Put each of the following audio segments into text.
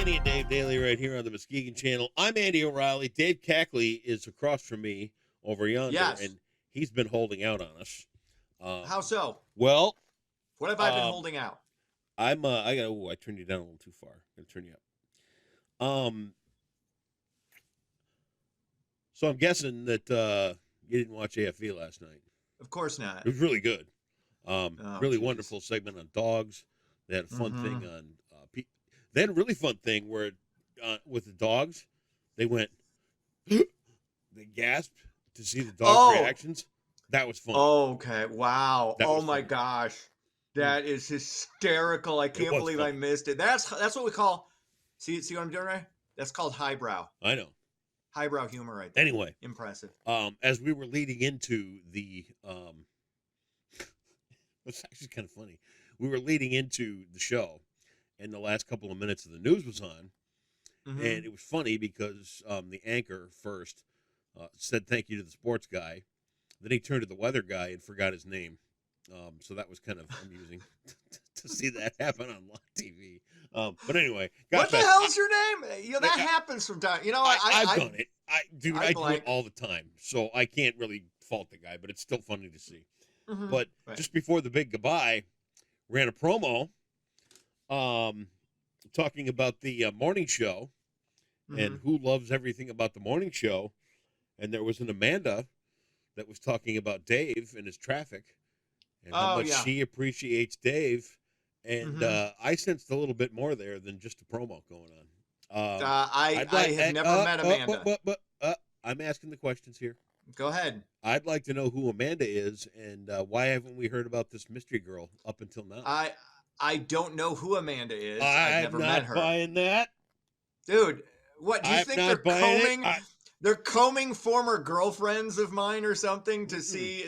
Danny and Dave Daily right here on the Muskegon Channel. I'm Andy O'Reilly. Dave Cackley is across from me over yonder, Yes. and he's been holding out on us. How so? Well, What have I been holding out? I turned you down a little too far. I'm gonna turn you up. So I'm guessing that you didn't watch AFV last night. Of course not. It was really good. Really geez. wonderful segment on dogs. They had a fun thing on. They had a really fun thing where, with the dogs, they went. They gasped to see the dogs' reactions. That was fun. Oh, okay. Wow. That was my fun. gosh. That is hysterical. I can't believe funny. I missed it. That's what we call. See what I'm doing, right? That's called highbrow. I know. Highbrow humor, right there. Anyway, impressive. As we were leading into the, it's actually kind of funny. We were leading into the show, and the last couple of minutes of the news was on, and it was funny because the anchor first said thank you to the sports guy, then he turned to the weather guy and forgot his name. So that was kind of amusing to see that happen on live TV. But anyway, what the hell's your name? That happens from time. I've done it. I do it all the time, so I can't really fault the guy. But it's still funny to see. But just before the big goodbye, ran a promo, talking about the morning show, and who loves everything about the morning show, and there was an Amanda that was talking about Dave and his traffic. And how much she appreciates Dave. And I sensed a little bit more there than just a promo going on. I have never met Amanda. But I'm asking the questions here. Go ahead. I'd like to know who Amanda is and why haven't we heard about this mystery girl up until now? I don't know who Amanda is. I've never not met her. Buying that. Dude, what do you think they're combing? They're combing former girlfriends of mine or something to see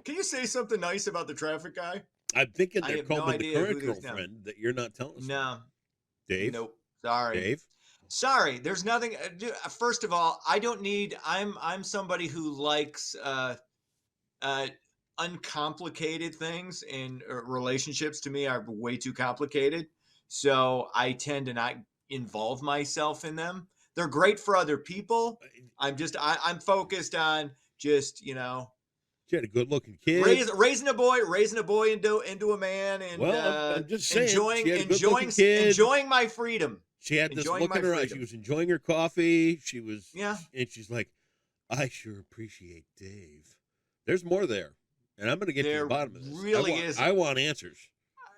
can you say something nice about the traffic guy? I'm thinking they're combing the current girlfriend that you're not telling us. No. Dave? Nope. Sorry. Dave? Sorry. There's nothing. First of all, I don't need. I'm somebody who likes uncomplicated things, and relationships to me are way too complicated. So I tend to not involve myself in them. They're great for other people. I'm focused on just, She had a good-looking kid. Raising a boy into a man, and I'm just saying, enjoying my freedom. She had this look in her eyes. She was enjoying her coffee. She was, and she's like, "I sure appreciate Dave." There's more there, and I'm going to get to the bottom of this. Really is. I want answers.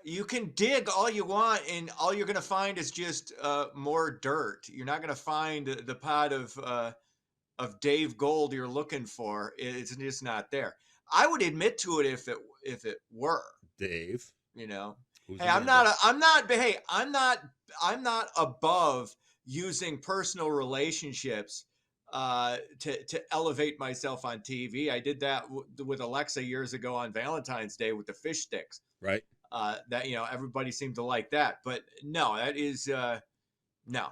You can dig all you want, and all you're going to find is just more dirt. You're not going to find the pot of Dave Gold you're looking for. It's just not there. I would admit to it if it were Dave. Hey, I'm not above using personal relationships to elevate myself on TV. I did that with Alexa years ago on Valentine's Day with the fish sticks. Right. That everybody seemed to like that, but no, that is no,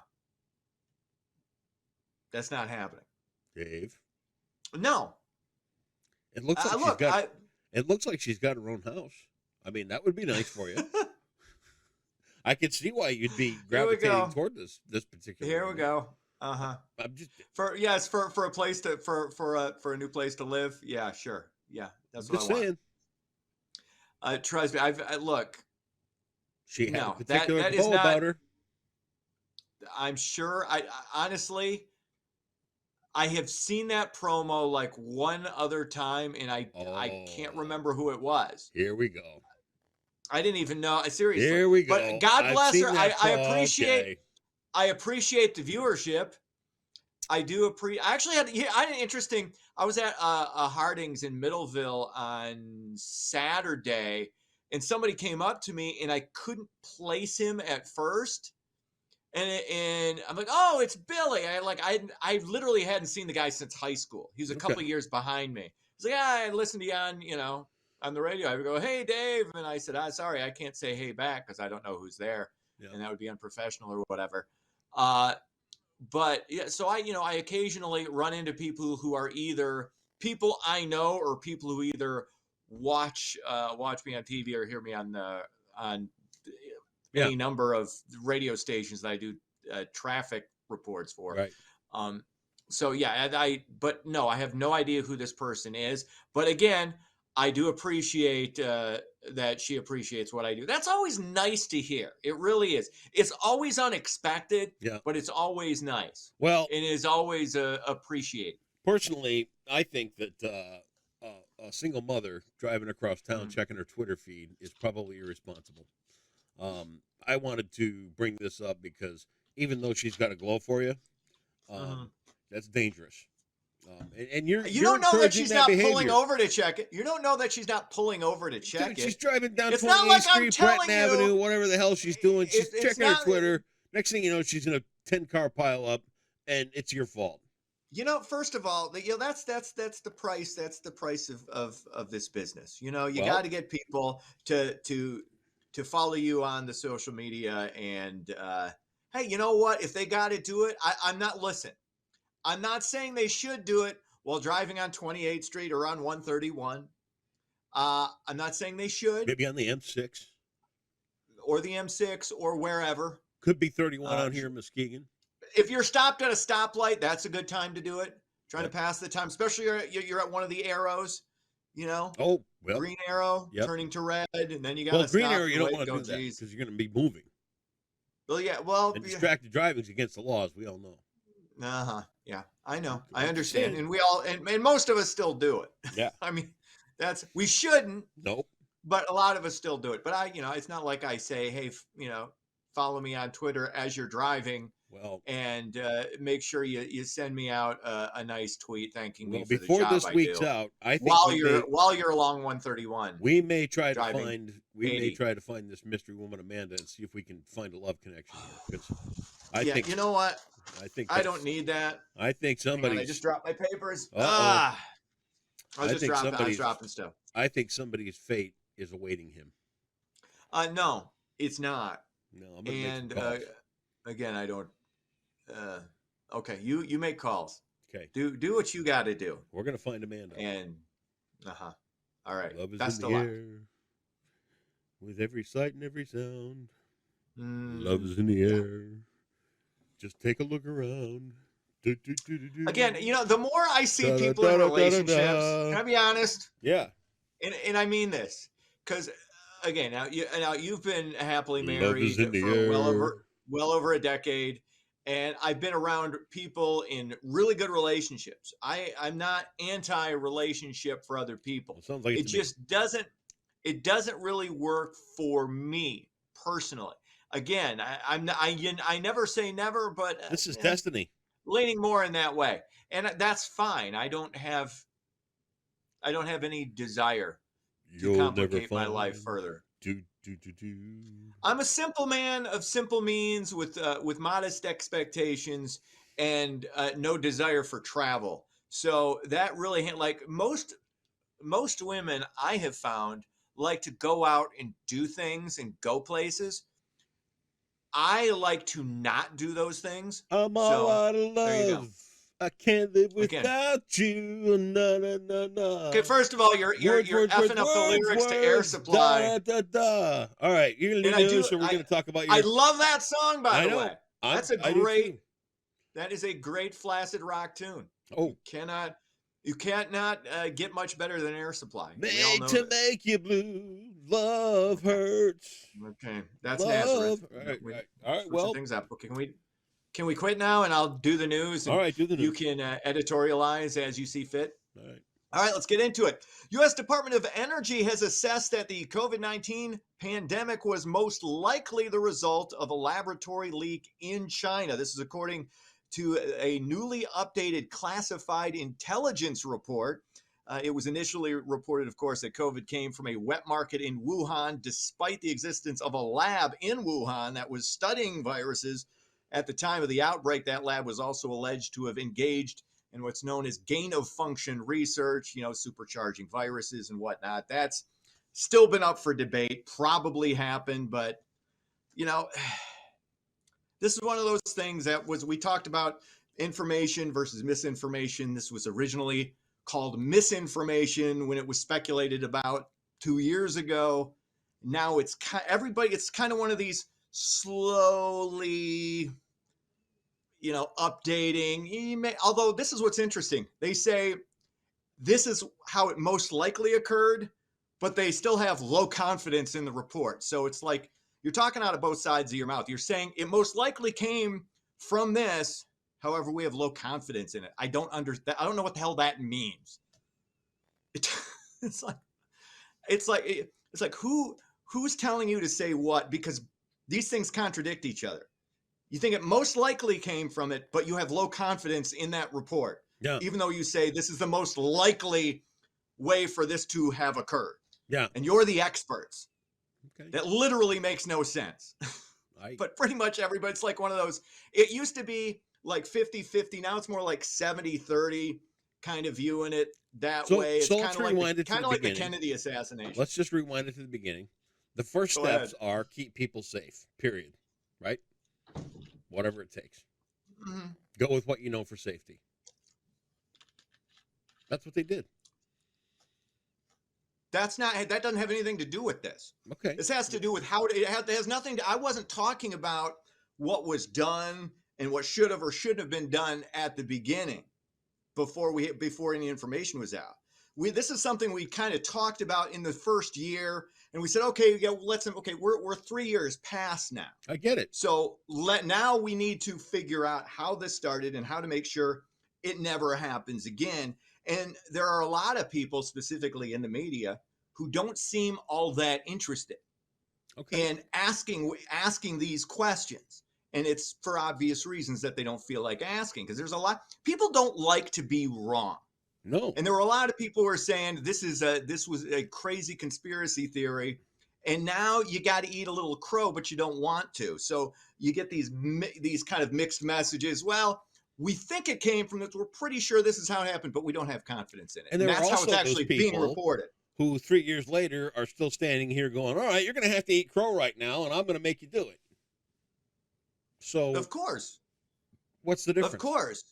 that's not happening. Dave. No. It looks like she's got her own house. I mean, that would be nice for you. I could see why you'd be gravitating toward this particular. Here we go. I'm just for a place for a new place to live. Yeah, sure. Yeah, that's what I want. Trust me. Look. She had a particular goal about her. I'm sure. I honestly, I have seen that promo like one other time, and I can't remember who it was. Here we go. I didn't even know. Seriously. Here we go. But God bless her. I appreciate the viewership. I do appreciate. I actually had an interesting. I was at a Harding's in Middleville on Saturday, and somebody came up to me, and I couldn't place him at first. And I'm like, oh, it's Billy. I literally hadn't seen the guy since high school. He was a couple of years behind me. He's like, I listened to you on the radio. I would go, hey, Dave. And I said, sorry, I can't say hey back because I don't know who's there. Yeah. And that would be unprofessional or whatever. But yeah, so I occasionally run into people who are either people I know or people who either watch me on TV or hear me on any number of radio stations that I do traffic reports for. Right. So yeah, but no, I have no idea who this person is. But again, I do appreciate that she appreciates what I do. That's always nice to hear. It really is. It's always unexpected, Yeah. but it's always nice. Well, it is always appreciated. Personally, I think that a single mother driving across town checking her Twitter feed is probably irresponsible. I wanted to bring this up because even though she's got a glow for you, that's dangerous. And you don't know that she's not behavior. pulling over to check it. You don't know that she's not pulling over to check it. She's driving down 28th not Street, Bretton Avenue, whatever the hell she's doing. She's checking her Twitter. Next thing you know, she's in a 10-car pileup, and it's your fault. First of all, that's the price. That's the price of this business. You got to get people to follow you on the social media. And hey, you know what? If they got to do it, I'm not saying they should do it while driving on 28th Street or on 131. I'm not saying they should. Maybe on the M6 or the M6 or wherever. Could be 31 out here in Muskegon. If you're stopped at a stoplight, that's a good time to do it. Trying to pass the time, especially you're at one of the arrows, Oh, well. Green arrow turning to red, and then you got to stop. Green arrow, you don't want to do that because you're going to be moving. Well, yeah, and distracted driving is against the law, as we all know. Yeah, I know. I understand. And we all, and most of us still do it. Yeah. I mean, we shouldn't. Nope. But a lot of us still do it. But it's not like I say, hey, follow me on Twitter as you're driving. Well, and make sure you send me out a nice tweet thanking me for before the job this week's out. I think while you're along 131, we may try to find this mystery woman Amanda and see if we can find a love connection here. I think you know what? I don't need that. I think somebody. I just dropped my papers. I was dropping stuff. I think somebody's fate is awaiting him. No, it's not. No, I'm gonna make some calls. Again, I don't. Okay, you make calls. Okay. Do what you got to do. We're gonna find Amanda. And all right. Love is Best in the air, with every sight and every sound. Love is in the air. Just take a look around. Again, the more I see people in relationships, can I be honest? Yeah. And I mean this because again, now you've been happily married for well over a decade. And I've been around people in really good relationships. I'm not anti-relationship for other people. Sounds like it just doesn't really work for me personally. Again, I never say never, but this is destiny. Leaning more in that way, and that's fine. I don't have any desire to complicate my life further. I'm a simple man of simple means with modest expectations and no desire for travel. So that really, like most women I have found, like to go out and do things and go places. I like to not do those things. I'm all out of love. I can't live without you. No, no, no, no. Okay, first of all, you're effing up the lyrics to Air Supply. All right, you're gonna leave news, so we're gonna talk about your. I love that song, by the way. That's that is a great flaccid rock tune. Oh, you can't not get much better than Air Supply. Made to make you blue, love hurts. Okay, that's Nazareth. All right. Well, things up. Okay, can we quit now and I'll do the news? All right, do the news. You can editorialize as you see fit. All right, let's get into it. U.S. Department of Energy has assessed that the COVID-19 pandemic was most likely the result of a laboratory leak in China. This is according to a newly updated classified intelligence report. It was initially reported, of course, that COVID came from a wet market in Wuhan, despite the existence of a lab in Wuhan that was studying viruses. At the time of the outbreak, that lab was also alleged to have engaged in what's known as gain-of-function research, supercharging viruses and whatnot. That's still been up for debate, probably happened, but, this is one of those things we talked about information versus misinformation. This was originally called misinformation when it was speculated about 2 years ago. Now it's kind of one of these slowly updating. Although this is what's interesting. They say this is how it most likely occurred, but they still have low confidence in the report. So it's like you're talking out of both sides of your mouth. You're saying it most likely came from this. However, we have low confidence in it. I don't understand. I don't know what the hell that means. It's like who's telling you to say what? Because these things contradict each other. You think it most likely came from it, but you have low confidence in that report. Yeah. Even though you say this is the most likely way for this to have occurred. Yeah. And you're the experts. Okay. That literally makes no sense. But pretty much everybody, it's like one of those. It used to be like 50-50. Now it's more like 70-30 kind of viewing it that way. It's kind of like the Kennedy assassination. Let's just rewind it to the beginning. The first steps are keep people safe, period. Right? Whatever it takes. Mm-hmm. Go with what you know for safety. That's what they did. That doesn't have anything to do with this. Okay. This has to do with how it has nothing to, I wasn't talking about what was done and what should have or shouldn't have been done at the beginning before any information was out. This is something we kind of talked about in the first year, and we said, okay, yeah, we're 3 years past now. I get it. So now we need to figure out how this started and how to make sure it never happens again. And there are a lot of people, specifically in the media, who don't seem all that interested in asking these questions. And it's for obvious reasons that they don't feel like asking, because there's a lot. People don't like to be wrong. No. And there were a lot of people who are saying this was a crazy conspiracy theory. And now you got to eat a little crow, but you don't want to. So you get these kind of mixed messages. Well, we think it came from this. We're pretty sure this is how it happened, but we don't have confidence in it. And that's how it's actually being reported. Who 3 years later are still standing here going, all right, you're going to have to eat crow right now, and I'm going to make you do it. So, of course. What's the difference? Of course.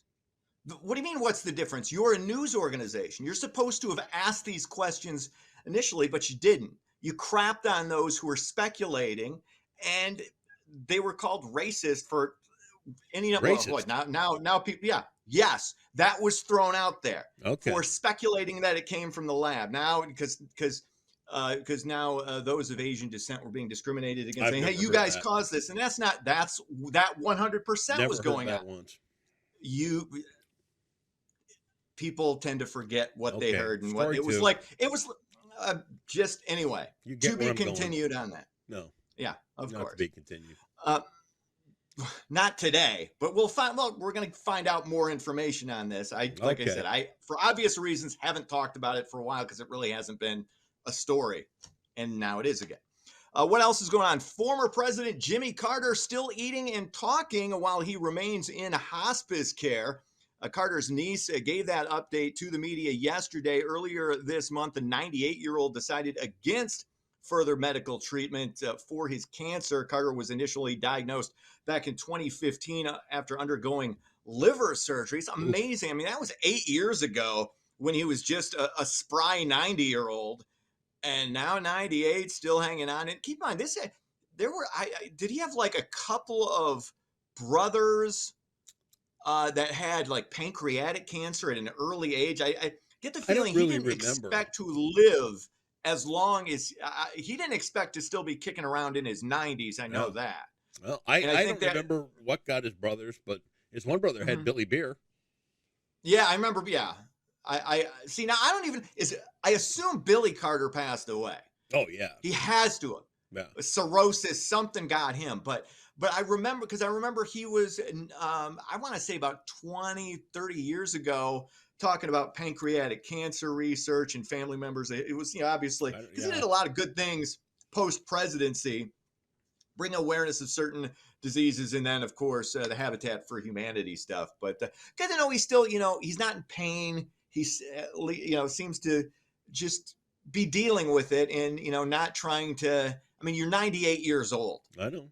What do you mean, what's the difference? You're a news organization. You're supposed to have asked these questions initially, but you didn't. You crapped on those who were speculating, and they were called racist for any number of what now people. Yeah. Yes. That was thrown out there for speculating that it came from the lab. Now, because now those of Asian descent were being discriminated against, saying, hey, you guys caused this. And that 100% was going on. Once. People tend to forget what they heard and what it was like. It was just anyway, to be continued on that. No. Yeah, of course. To be continued. Not today, but we'll find. Well, we're going to find out more information on this. I said, for obvious reasons, haven't talked about it for a while because it really hasn't been a story, and now it is again. What else is going on? Former President Jimmy Carter still eating and talking while he remains in hospice care. Carter's niece gave that update to the media yesterday. Earlier this month, the 98-year-old decided against further medical treatment for his cancer. Carter was initially diagnosed back in 2015 after undergoing liver surgery. It's amazing. I mean, that was 8 years ago when he was just a spry 90-year-old, and now 98, still hanging on. And keep in mind, did he have like a couple of brothers that had like pancreatic cancer at an early age? I get the feeling he didn't expect to live as long as he didn't expect to still be kicking around in his 90s. I know that. Well, I don't remember what got his brothers, but his one brother had Billy Beer. Yeah, I remember. Yeah, I see. Now I assume Billy Carter passed away. Oh yeah, he has to have. Yeah, cirrhosis, something got him. But I remember he was, I want to say about 20, 30 years ago, talking about pancreatic cancer research and family members. It was, obviously, because he did a lot of good things post-presidency, bring awareness of certain diseases, and then, of course, the Habitat for Humanity stuff. But good to know he's still, he's not in pain. He's, seems to just be dealing with it and, not trying to. I mean, you're 98 years old. I know.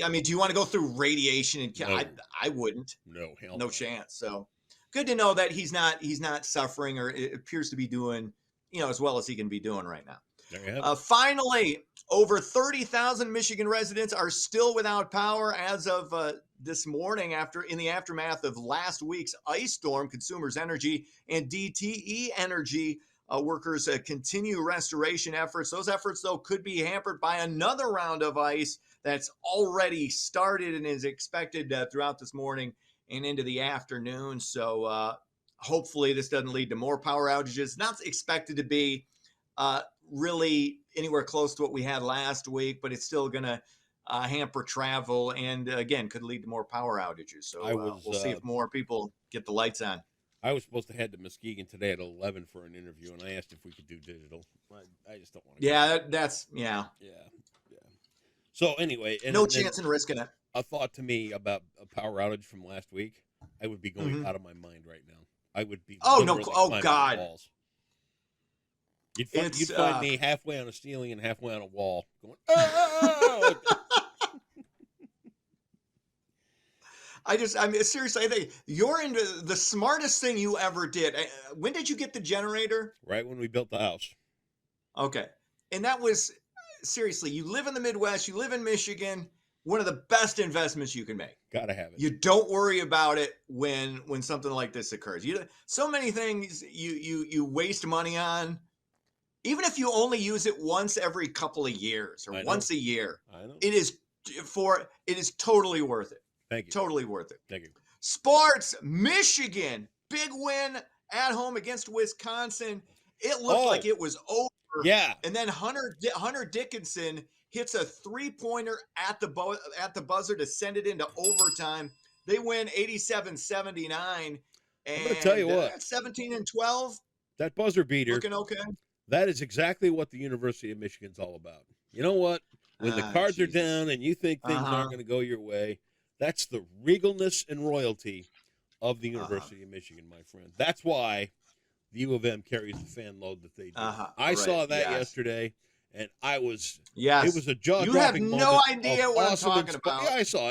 I mean, do you want to go through radiation? And No. I wouldn't. No, hell No chance. So good to know that he's not suffering, or it appears to be doing, as well as he can be doing right now. There you have it. Finally, over 30,000 Michigan residents are still without power as of this morning in the aftermath of last week's ice storm. Consumers Energy and DTE Energy workers continue restoration efforts. Those efforts, though, could be hampered by another round of ice that's already started and is expected throughout this morning and into the afternoon. So hopefully this doesn't lead to more power outages. Not expected to be really anywhere close to what we had last week, but it's still going to hamper travel and, again, could lead to more power outages. So we'll see if more people get the lights on. I was supposed to head to Muskegon today at 11 for an interview, and I asked if we could do digital. I just don't want to. Yeah, Yeah. So anyway, no chance in risking it. A thought to me about a power outage from last week, I would be going out of my mind right now. I would be. God. Walls. You'd find me halfway on a ceiling and halfway on a wall, going. Oh! Seriously, I think you're into the smartest thing you ever did. When did you get the generator? Right when we built the house. Okay. And that was, seriously, you live in the Midwest, you live in Michigan, one of the best investments you can make. Gotta have it. You don't worry about it when something like this occurs. So many things you waste money on, even if you only use it once every couple of years or once a year. I know. It is totally worth it. Thank you. Totally worth it. Thank you. Sports, Michigan, big win at home against Wisconsin. It looked like it was over. Yeah. And then Hunter Dickinson hits a 3-pointer at the buzzer to send it into overtime. They win 87-79. And I'm going to tell you what. 17-12. That buzzer beater. Looking okay. That is exactly what the University of Michigan's all about. You know what? When the cards are down and you think things aren't going to go your way, that's the regalness and royalty of the University of Michigan, my friend. That's why the U of M carries the fan load that they do. I saw that yesterday, and I was it was a jaw-dropping moment. You have no idea what I'm talking about. Yeah, I saw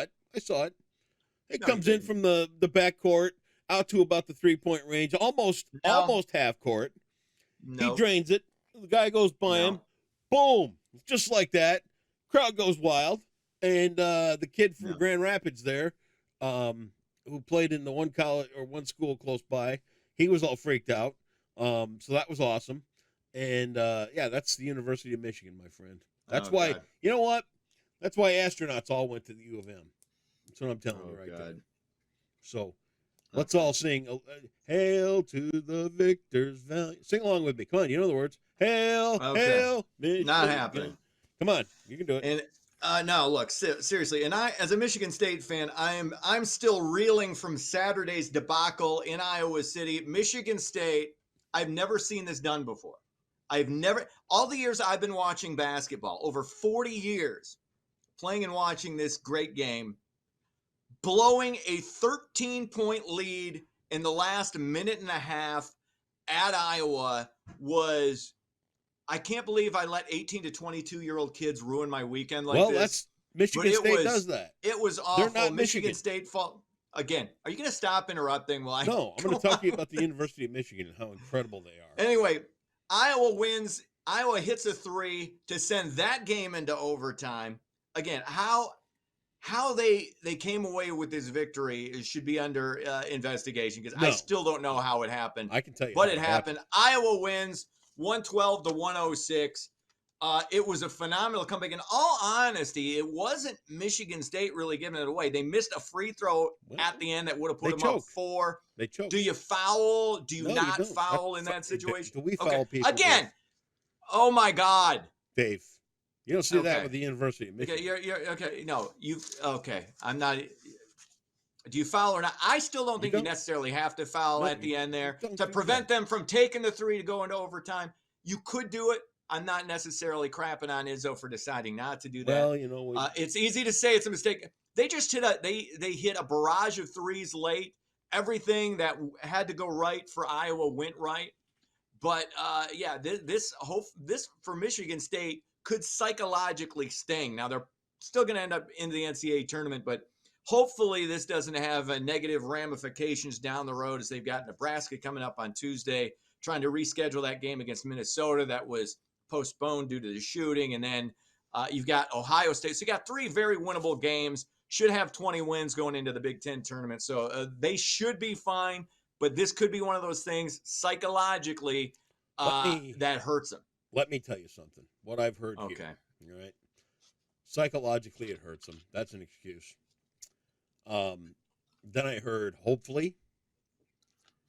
it. It comes in from the backcourt out to about the 3-point range, almost half court. No. He drains it. The guy goes by him. Boom. Just like that. Crowd goes wild. And the kid from Grand Rapids there, who played in the one college or one school close by, he was all freaked out. So that was awesome. And that's the University of Michigan, my friend. That's why, God. You know what? That's why astronauts all went to the U of M. That's what I'm telling you right there. So let's all sing, Hail to the victors valiant. Sing along with me. Come on, you know the words. Hail, hail, Michigan. Not happening. Come on, you can do it. And no, look, seriously, and I, as a Michigan State fan, I'm still reeling from Saturday's debacle in Iowa City. Michigan State, I've never seen this done before. All the years I've been watching basketball, over 40 years, playing and watching this great game, blowing a 13-point lead in the last minute and a half at Iowa was... I can't believe I let 18 to 22-year-old kids ruin my weekend like this. Well, that's Michigan State does that. It was awful. They're not Michigan State fault. Again, are you going to stop interrupting? No, I'm going to talk to you about the University of Michigan and how incredible they are. Anyway, Iowa wins. Iowa hits a 3 to send that game into overtime. Again, how they came away with this victory should be under investigation because I still don't know how it happened. I can tell you. But it happened. Iowa wins 112 to 106. It was a phenomenal comeback. In all honesty, it wasn't Michigan State really giving it away. They missed a free throw at the end that would have put them up 4. They choked. Do you foul? Do you not foul in that situation? Do we foul people? Again, Dave? Oh my God. Dave, you don't see that with the University of Michigan. Okay, you're okay. No, I'm not. Do you foul or not? I still don't think you necessarily have to foul at the end there to prevent them from taking the 3 to go into overtime. You could do it. I'm not necessarily crapping on Izzo for deciding not to do that. Well, you know, it's easy to say it's a mistake. They just hit they hit a barrage of 3s late. Everything that had to go right for Iowa went right. But this for Michigan State could psychologically sting. Now they're still going to end up in the NCAA tournament, but hopefully this doesn't have negative ramifications down the road as they've got Nebraska coming up on Tuesday, trying to reschedule that game against Minnesota that was postponed due to the shooting. And then you've got Ohio State. So you got 3 very winnable games should have 20 wins going into the Big Ten tournament. So they should be fine. But this could be one of those things psychologically that hurts them. Let me tell you something. What I've heard here. All right. Psychologically, it hurts them. That's an excuse. Then I heard hopefully,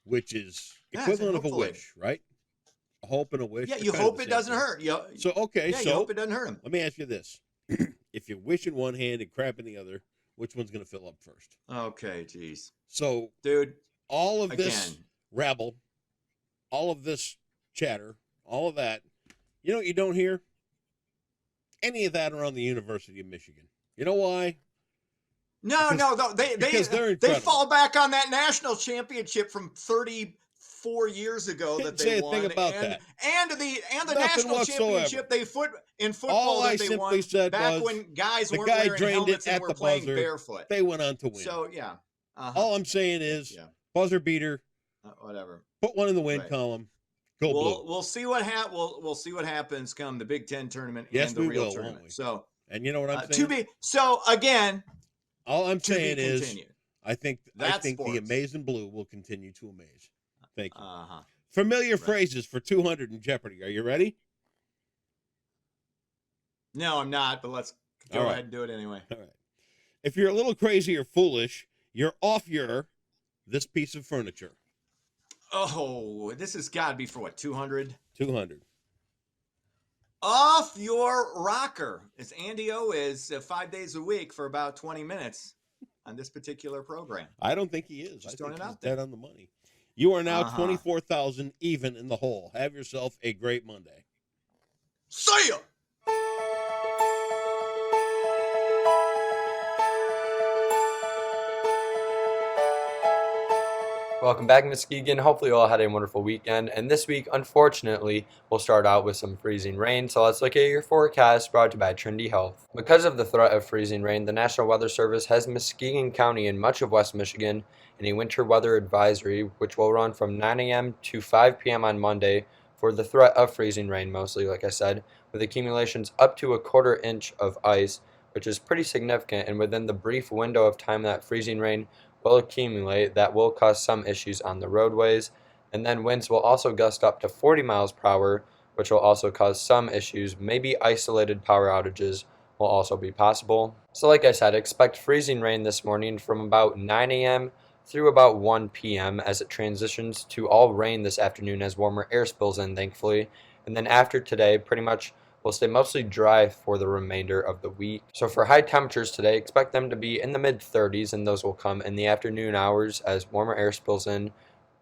which is equivalent of a wish, right? A hope and a wish. Yeah, you hope it doesn't hurt. So okay, you hope it doesn't hurt him. Let me ask you this: if you wish in one hand and crap in the other, which one's going to fill up first? Okay, geez. So, dude, all of this rabble, all of this chatter, all of that, you know what you don't hear? Any of that around the University of Michigan. You know why? No, they fall back on that national championship from 34 years ago that they won. Say a thing about that. And the national championship in football that they won back when guys weren't wearing helmets and were playing barefoot. They went on to win. So yeah. All I'm saying is buzzer beater. Whatever. Put one in the win column. Go blue. We'll see what we'll see what happens come the Big Ten tournament and the real tournament. So and you know what I'm saying? So again. All I'm saying is, I think the Amazing Blue will continue to amaze. Thank you. Familiar phrases for 200 in Jeopardy. Are you ready? No, I'm not, but let's go ahead and do it anyway. All right. If you're a little crazy or foolish, you're off this piece of furniture. Oh, this has got to be for what, 200? 200. Off your rocker, as Andy O is 5 days a week for about 20 minutes on this particular program. I don't think he is. Just throwing it out there. Dead on the money. You are now 24,000 even in the hole. Have yourself a great Monday. See ya! Welcome back, Muskegon. Hopefully you all had a wonderful weekend. And this week, unfortunately, we'll start out with some freezing rain. So let's look at your forecast brought to you by Trinity Health. Because of the threat of freezing rain, the National Weather Service has Muskegon County and much of West Michigan in a winter weather advisory, which will run from 9 a.m. to 5 p.m. on Monday for the threat of freezing rain mostly, like I said, with accumulations up to a quarter inch of ice, which is pretty significant. And within the brief window of time that freezing rain will accumulate, that will cause some issues on the roadways. And then winds will also gust up to 40 miles per hour, which will also cause some issues. Maybe isolated power outages will also be possible. So like I said, expect freezing rain this morning from about 9 a.m. through about 1 p.m. as it transitions to all rain this afternoon as warmer air spills in, thankfully. And then after today, pretty much will stay mostly dry for the remainder of the week. So for high temperatures today, expect them to be in the mid-30s, and those will come in the afternoon hours as warmer air spills in,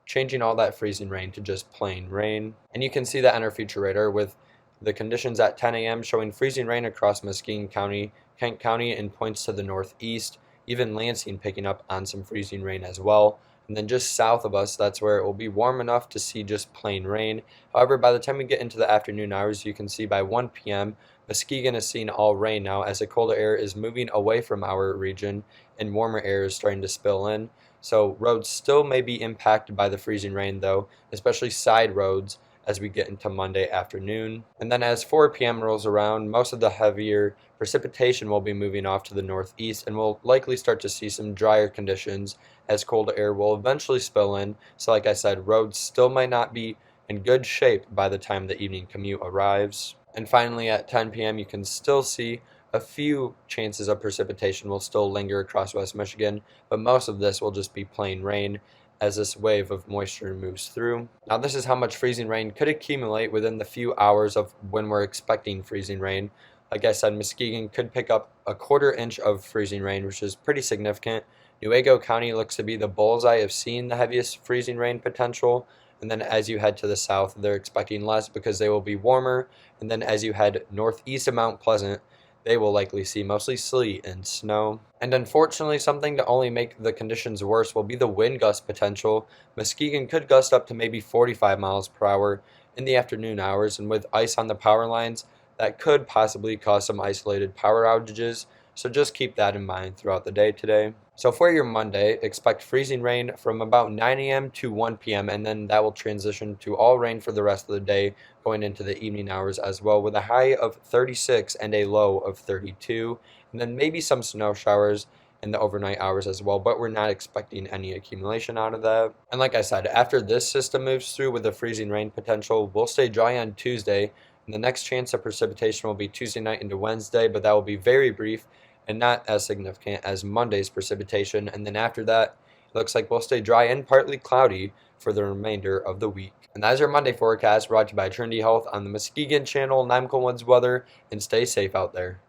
changing all that freezing rain to just plain rain. And you can see that on our future radar with the conditions at 10 a.m. showing freezing rain across Muskegon County, Kent County, and points to the northeast, even Lansing picking up on some freezing rain as well. And then just south of us, that's where it will be warm enough to see just plain rain. However, by the time we get into the afternoon hours, you can see by 1 p.m., Muskegon is seeing all rain now as the colder air is moving away from our region and warmer air is starting to spill in. So roads still may be impacted by the freezing rain though, especially side roads as we get into Monday afternoon. And then as 4 p.m. rolls around, most of the heavier precipitation will be moving off to the northeast, and we'll likely start to see some drier conditions as cold air will eventually spill in. So like I said, roads still might not be in good shape by the time the evening commute arrives. And finally at 10 p.m. you can still see a few chances of precipitation will still linger across West Michigan, but most of this will just be plain rain as this wave of moisture moves through. Now this is how much freezing rain could accumulate within the few hours of when we're expecting freezing rain. Like I said, Muskegon could pick up a quarter inch of freezing rain, which is pretty significant. Newaygo County looks to be the bullseye of seeing the heaviest freezing rain potential. And then as you head to the south, they're expecting less because they will be warmer. And then as you head northeast of Mount Pleasant, they will likely see mostly sleet and snow. And unfortunately, something to only make the conditions worse will be the wind gust potential. Muskegon could gust up to maybe 45 miles per hour in the afternoon hours, and with ice on the power lines, that could possibly cause some isolated power outages. So just keep that in mind throughout the day today. So for your Monday, expect freezing rain from about 9 a.m. to 1 p.m. and then that will transition to all rain for the rest of the day going into the evening hours as well, with a high of 36 and a low of 32. And then maybe some snow showers in the overnight hours as well, but we're not expecting any accumulation out of that. And like I said, after this system moves through with the freezing rain potential, we'll stay dry on Tuesday, and the next chance of precipitation will be Tuesday night into Wednesday, but that will be very brief and not as significant as Monday's precipitation. And then after that, it looks like we'll stay dry and partly cloudy for the remainder of the week. And that's your Monday forecast, brought to you by Trinity Health on the Muskegon Channel. I'm Cole Woods Weather, and stay safe out there.